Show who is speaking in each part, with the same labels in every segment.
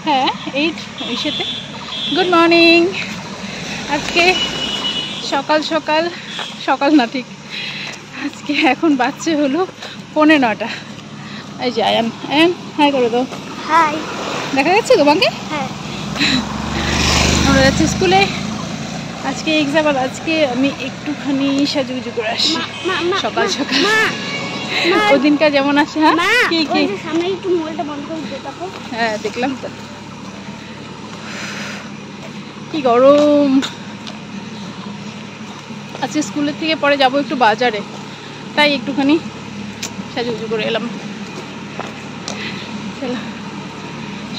Speaker 1: হ্যাঁ, এই ইসেতে। Good morning. আজকে সকাল সকাল, সকাল না ঠিক, আজকে এখন বাচ্চা হলো 9:45। এই যে আয়ান, আয়ান হাই করে দাও।
Speaker 2: হাই।
Speaker 1: দেখা যাচ্ছে তোমাকে?
Speaker 2: হ্যাঁ।
Speaker 1: আমরা যাচ্ছি স্কুলে। আজকে এক্সাম, আর আজকে আমি একটুখানি সাজুগুজু করে আসছি সকাল সকাল। ওদিনকার যেমন আসে। হ্যাঁ, কি কি
Speaker 2: সামনে একটু মোবাইলটা বন্ধ করে দিতে পারো?
Speaker 1: হ্যাঁ, দেখলাম তো। কি গরম। আজকে স্কুলের থেকে পরে যাব একটু বাজারে, তাই একটুখানি সাজুগুজু করে এলাম।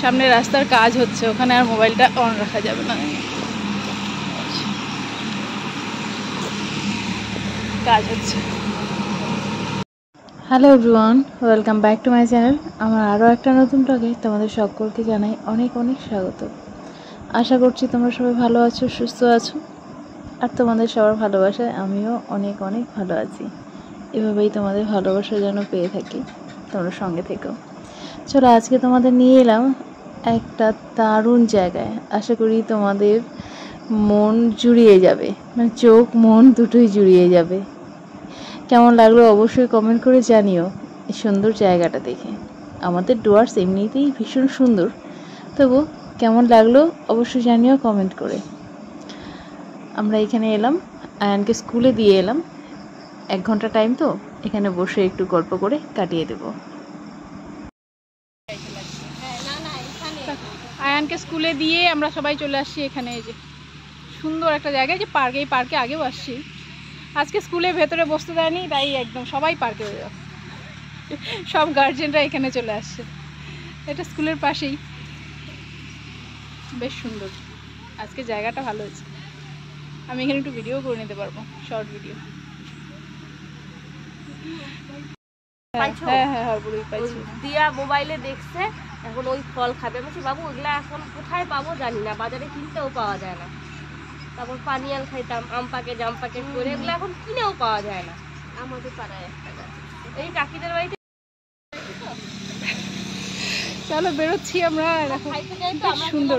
Speaker 1: সামনে রাস্তার কাজ হচ্ছে, ওখানে আর মোবাইলটা অন রাখা যাবে না, কাজ হচ্ছে। Hello everyone, welcome back to my channel. আমার আরও একটা নতুন ব্লগে তোমাদের সকলকে জানাই অনেক অনেক স্বাগত। আশা করছি তোমরা সবাই ভালো আছো, সুস্থ আছো, আর তোমাদের সবার ভালোবাসায় আমিও অনেক অনেক ভালো আছি। এভাবেই তোমাদের ভালোবাসা যেন পেয়ে থাকি, তোমরা সঙ্গে থেকো। চলো, আজকে তোমাদের নিয়ে এলাম একটা দারুণ জায়গায়। আশা করি তোমাদের মন জুড়িয়ে যাবে, মানে চোখ মন দুটোই জুড়িয়ে যাবে। কেমন লাগলো অবশ্যই কমেন্ট করে জানিও এই সুন্দর জায়গাটা দেখে। আমাদের ডুয়ার্স এমনিতেই ভীষণ সুন্দর, তবু কেমন লাগলো অবশ্যই জানিও কমেন্ট করে। আমরা এখানে এলাম, আয়ানকে স্কুলে দিয়ে এলাম। 1 ঘন্টা টাইম তো, এখানে বসে একটু গল্প করে কাটিয়ে দেব। আয়ানকে স্কুলে দিয়ে আমরা সবাই চলে আসছি এখানে। এই যে সুন্দর একটা জায়গায়, যে পার্কে, এই পার্কে আগেও আসছি। আজকে স্কুলে ভেতরে বসতে দেয়নি, তাই একদম সবাই পার্কে হয়ে যাবে, সব গার্জেনরা এখানে চলে আসছে। এটা স্কুলের পাশেই, বেশ সুন্দর। আজকে জায়গাটা ভালো হয়েছে। আমি এখানে একটু ভিডিও করে নিতে পারবো, শর্ট ভিডিও। হ্যাঁ হ্যাঁ, হরপুরই পাইছি।
Speaker 2: দিয়া মোবাইলে দেখছে, এখন ওই ফল খাবে। আমি বলছি বাবু ওগুলা এখন কোথায় পাবো জানি না, বাজারে কিনতেও পাওয়া যায় না। তারপর পানিয়াল খাইতাম, আম প্যাকেট জাম প্যাকেট করে, এগুলো এখন কিনেও পাওয়া যায় না। আমাদের পাড়ায় একটা গাছ, এই কাকিদের বাড়িতে।
Speaker 1: চলো বেরোচ্ছি আমরা। সুন্দর।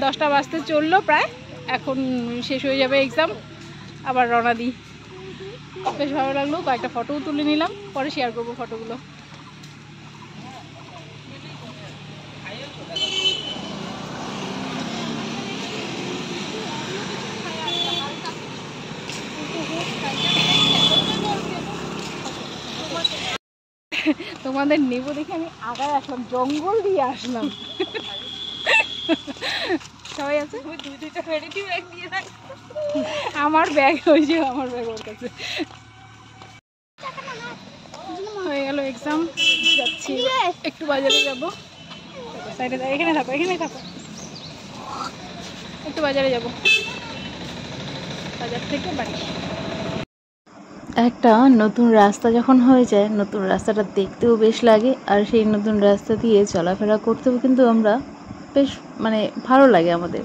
Speaker 1: 10টা বাজতে চললো প্রায়, এখন শেষ হয়ে যাবে এক্সাম, আবার রওনা দিই। বেশ ভালো লাগলো, কয়েকটা ফটোও তুলে নিলাম, পরে শেয়ার করবো ফটোগুলো। তোমাদের নেবো দেখে আমি আগায় আসলাম, জঙ্গল দিয়ে আসলাম। সবাই আছে, আমার ব্যাগ হয়েছে, আমার ব্যাগ ওর কাছে। হয়ে গেল এক্সাম, যাচ্ছি একটু বাজারে যাবো। সাইডে এখানে থাকো, এখানে থাকো, একটু বাজারে যাব, বাজার থেকে বাড়ি। একটা নতুন রাস্তা যখন হয়ে যায়, নতুন রাস্তাটা দেখতেও বেশ লাগে, আর সেই নতুন রাস্তা দিয়ে চলাফেরা করতেও কিন্তু আমরা বেশ ভালো লাগে আমাদের।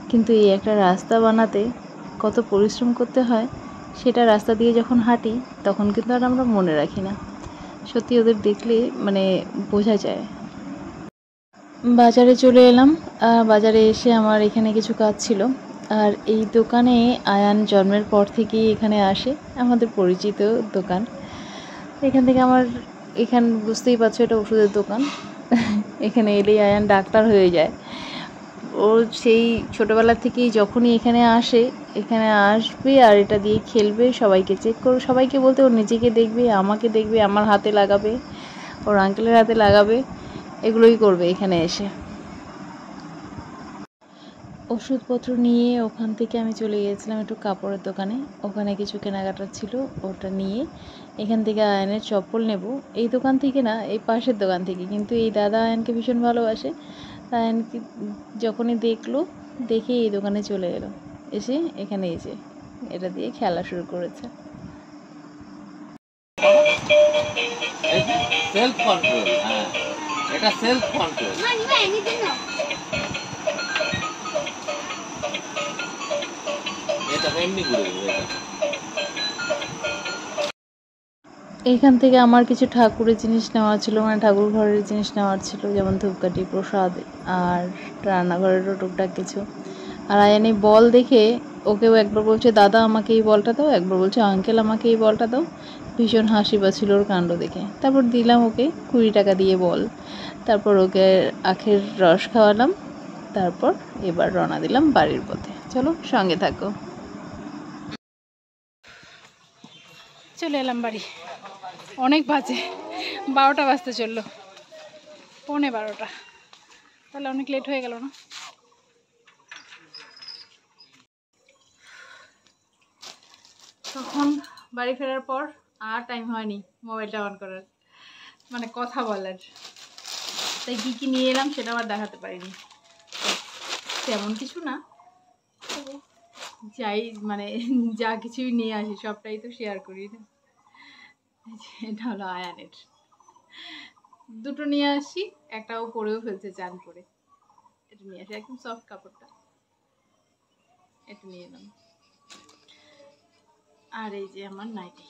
Speaker 1: কিন্তু এই একটা রাস্তা বানাতে কত পরিশ্রম করতে হয়, সেটা রাস্তা দিয়ে যখন হাঁটি তখন কিন্তু আর আমরা মনে রাখি না। সত্যি ওদের দেখলে বোঝা যায়। বাজারে চলে এলাম। বাজারে এসে আমার এখানে কিছু কাজ ছিল, আর এই দোকানে আয়ান জন্মের পর থেকেই এখানে আসে, আমাদের পরিচিত দোকান। এখান থেকে এখানে বুঝতেই পারছো, এটা ওষুধের দোকান। এখানে এলেই আয়ান ডাক্তার হয়ে যায়। ও সেই ছোটোবেলা থেকেই যখনই এখানে আসে, এখানে আসবে আর এটা দিয়ে খেলবে, সবাইকে চেক করবে, সবাইকে বলতে ওর নিজেকে দেখবে, আমাকে দেখবে, আমার হাতে লাগাবে, ওর আঙ্কেলের হাতে লাগাবে, এগুলোই করবে এখানে এসে। ওষুধপত্র নিয়ে ওখান থেকে আমি চলে গিয়েছিলাম একটু কাপড়ের দোকানে, ওখানে কিছু কেনাকাটা ছিল, ওটা নিয়ে এখান থেকে আয়নের চপ্পল নেব। এই দোকান থেকে না, এই পাশের দোকান থেকে। কিন্তু এই দাদা আয়নকে ভীষণ ভালোবাসে, আয়নকে যখনই দেখলো, দেখে এই দোকানে চলে এলো, এসে এখানে এসে এটা দিয়ে খেলা শুরু করেছে।
Speaker 3: সেলফ কন্ট্রোল, হ্যাঁ এটা সেলফ কন্ট্রোল। এটা এমনি ঘুরে ঘুরে।
Speaker 1: এইখান থেকে আমার কিছু ঠাকুরের জিনিস নেওয়া ছিল, মানে ঠাকুর ঘরের জিনিস নেওয়ার ছিল, যেমন ধূপকাঠি, প্রসাদ আর রান্নাঘরেরও টুকটাক কিছু। আর আয়ান এই বল দেখে ওকেও একবার বলছে দাদা আমাকে এই বলটা দাও, একবার বলছে আঙ্কেল আমাকে এই বলটা দাও। ভীষণ হাসি পাচ্ছিল ওর কাণ্ড দেখে। তারপর দিলাম ওকে 20 টাকা দিয়ে বল। তারপর ওকে আখের রস খাওয়ালাম। তারপর এবার রওনা দিলাম বাড়ির পথে। চলো সঙ্গে থাকো। চলে এলাম বাড়ি। অনেক বাজে, 12টা বাজতে চললো, 11:45। তাহলে অনেক লেট হয়ে গেল না? তখন বাড়ি ফেরার পর আর টাইম হয়নি মোবাইলটা অন করার, মানে কথা বলার। তাই কী কী নিয়ে এলাম সেটা আবার দেখাতে পারিনি। তেমন কিছু না, যাই মানে যা কিছুই নিয়ে আসি সবটাই তো শেয়ার করি না। এটা হলো আয়ানের, দুটো নিয়ে আসি, একটাও পরেও ফেলছে চান করে। এটা নিয়ে আসি, একদম সফট কাপড়টা, এটা নিয়ে এলাম। আর এই যে আমার নাইটি।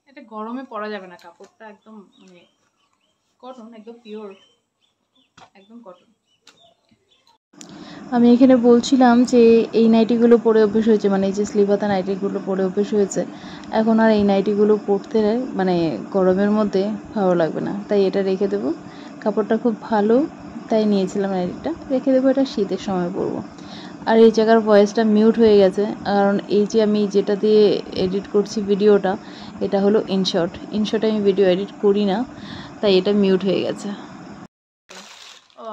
Speaker 1: এটা গরমে পরা যাবে না, কাপড়টা একদম মানে কটন, একদম পিওর, একদম কটন। আমি এখানে বলছিলাম যে এই নাইটিগুলো পরে অভ্যেস হয়েছে, মানে এই যে স্লিপাতা নাইটিগুলো পরে অভ্যেস হয়েছে, এখন আর এই নাইটিগুলো পরতে মানে গরমের মধ্যে ভালো লাগবে না, তাই এটা রেখে দেবো। কাপড়টা খুব ভালো, তাই নিয়েছিলাম নাইটিটা, রেখে দেবো, এটা শীতের সময় পরবো। আর এই জায়গার ভয়েসটা মিউট হয়ে গেছে, কারণ এই যে আমি যেটা দিয়ে এডিট করছি ভিডিওটা, এটা হলো ইনশর্ট আমি ভিডিও এডিট করি না, তাই এটা মিউট হয়ে গেছে। ও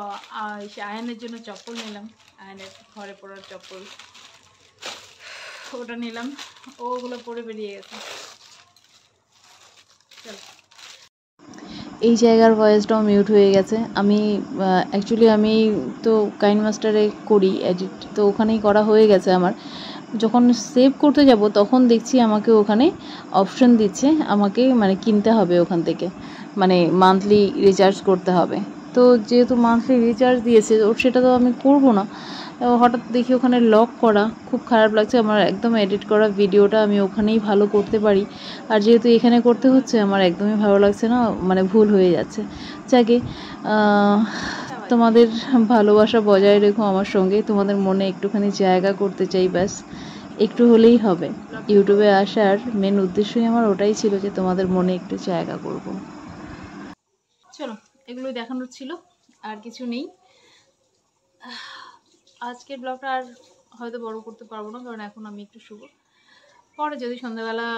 Speaker 1: আয়ানের জন্য চপ্পল নিলাম, আয়ানের ঘরে পরার চপ্পল, ওটা নিলাম, ওগুলো পরে বেরিয়ে গেছে। চল, এই জায়গার ভয়েসটাও মিউট হয়ে গেছে। আমি অ্যাকচুয়ালি আমি তো কাইন মাস্টারে করি এডিট, তো ওখানেই করা হয়ে গেছে আমার। যখন সেভ করতে যাব তখন দেখছি আমাকে ওখানে অপশন দিচ্ছে, আমাকে মানে কিনতে হবে ওখান থেকে, মানে মান্থলি রিচার্জ করতে হবে। তো যেহেতু মান্থলি রিচার্জ দিয়েছে, ওর সেটা তো আমি করবো না। হঠাৎ দেখি ওখানে লক করা, খুব খারাপ লাগছে আমার। একদম এডিট করা ভিডিওটা আমি ওখানেই ভালো করতে পারি, আর যেহেতু এখানে করতে হচ্ছে আমার একদমই ভালো লাগছে না, মানে ভুল হয়ে যাচ্ছে। যাকে তোমাদের ভালোবাসা বজায় রেখো আমার সঙ্গে, তোমাদের মনে একটুখানি জায়গা করতে চাই, ব্যাস একটু হলেই হবে। ইউটিউবে আসার মেন উদ্দেশ্যই আমার ওটাই ছিল, যে তোমাদের মনে একটু জায়গা করব। চলো, এগুলোই দেখানোর ছিল, আর কিছু নেই। আজকের ব্লগটা আর হয়তো বড় করতে পারবো না, কারণ এখন আমি একটু শুভ। পরে যদি সন্ধ্যাবেলা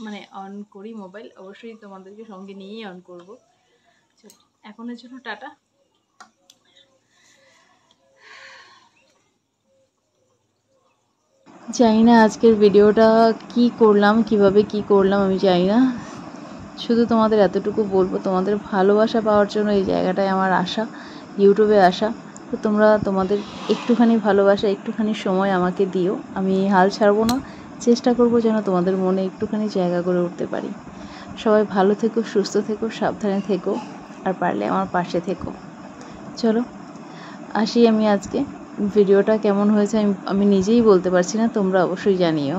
Speaker 1: মানে অন করি মোবাইল, অবশ্যই তোমাদেরকে সঙ্গে নিয়েই অন করব। চলো, এখনের জন্য টাটা। জানি না আজকের ভিডিওটা কি করলাম, কিভাবে কি করলাম আমি জানি না, শুধু তোমাদের এতটুকু বলবো, তোমাদের ভালোবাসা পাওয়ার জন্য এই জায়গাটায় আমার আসা, ইউটিউবে আসা। তো তোমরা তোমাদের একটুখানি ভালোবাসা, একটুখানি সময় আমাকে দিও, আমি হাল ছাড়বো না, চেষ্টা করবো যেন তোমাদের মনে একটুখানি জায়গা করে উঠতে পারি। সবাই ভালো থেকো, সুস্থ থেকো, সাবধানে থেকো, আর পারলে আমার পাশে থেকো। চলো আসি আমি আজকে। ভিডিওটা কেমন হয়েছে আমি নিজেই বলতে পারছি না, তোমরা অবশ্যই জানিও।